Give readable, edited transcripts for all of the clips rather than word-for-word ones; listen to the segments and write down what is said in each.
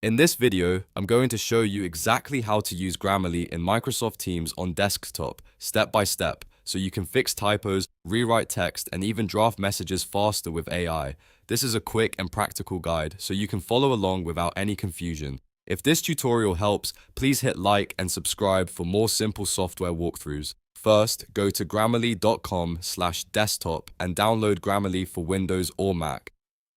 In this video, I'm going to show you exactly how to use Grammarly in Microsoft Teams on desktop, step by step, so you can fix typos, rewrite text, and even draft messages faster with AI. This is a quick and practical guide, so you can follow along without any confusion. If this tutorial helps, please hit like and subscribe for more simple software walkthroughs. First, go to grammarly.com/desktop and download Grammarly for Windows or Mac.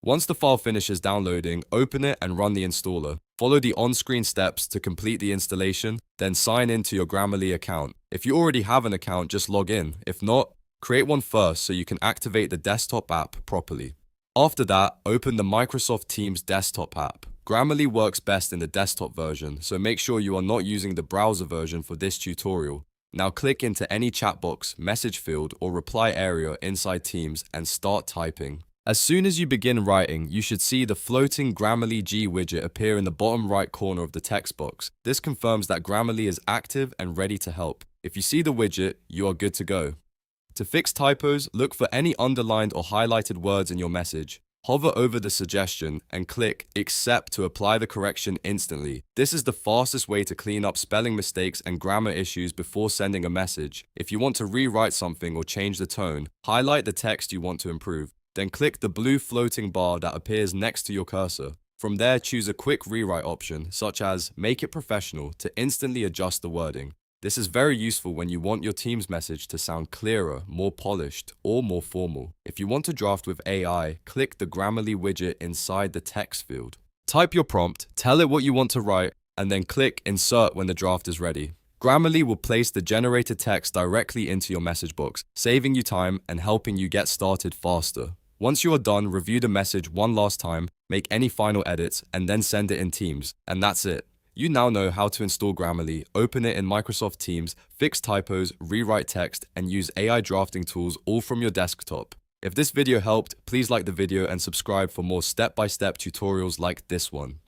Once the file finishes downloading, open it and run the installer. Follow the on-screen steps to complete the installation, then sign into your Grammarly account. If you already have an account, just log in. If not, create one first so you can activate the desktop app properly. After that, open the Microsoft Teams desktop app. Grammarly works best in the desktop version, so make sure you are not using the browser version for this tutorial. Now click into any chat box, message field, or reply area inside Teams and start typing. As soon as you begin writing, you should see the floating Grammarly G widget appear in the bottom right corner of the text box. This confirms that Grammarly is active and ready to help. If you see the widget, you are good to go. To fix typos, look for any underlined or highlighted words in your message. Hover over the suggestion and click Accept to apply the correction instantly. This is the fastest way to clean up spelling mistakes and grammar issues before sending a message. If you want to rewrite something or change the tone, highlight the text you want to improve. Then click the blue floating bar that appears next to your cursor. From there, choose a quick rewrite option, such as Make it professional, to instantly adjust the wording. This is very useful when you want your team's message to sound clearer, more polished, or more formal. If you want to draft with AI, click the Grammarly widget inside the text field. Type your prompt, tell it what you want to write, and then click Insert when the draft is ready. Grammarly will place the generated text directly into your message box, saving you time and helping you get started faster. Once you are done, review the message one last time, make any final edits, and then send it in Teams. And that's it. You now know how to install Grammarly, open it in Microsoft Teams, fix typos, rewrite text, and use AI drafting tools all from your desktop. If this video helped, please like the video and subscribe for more step-by-step tutorials like this one.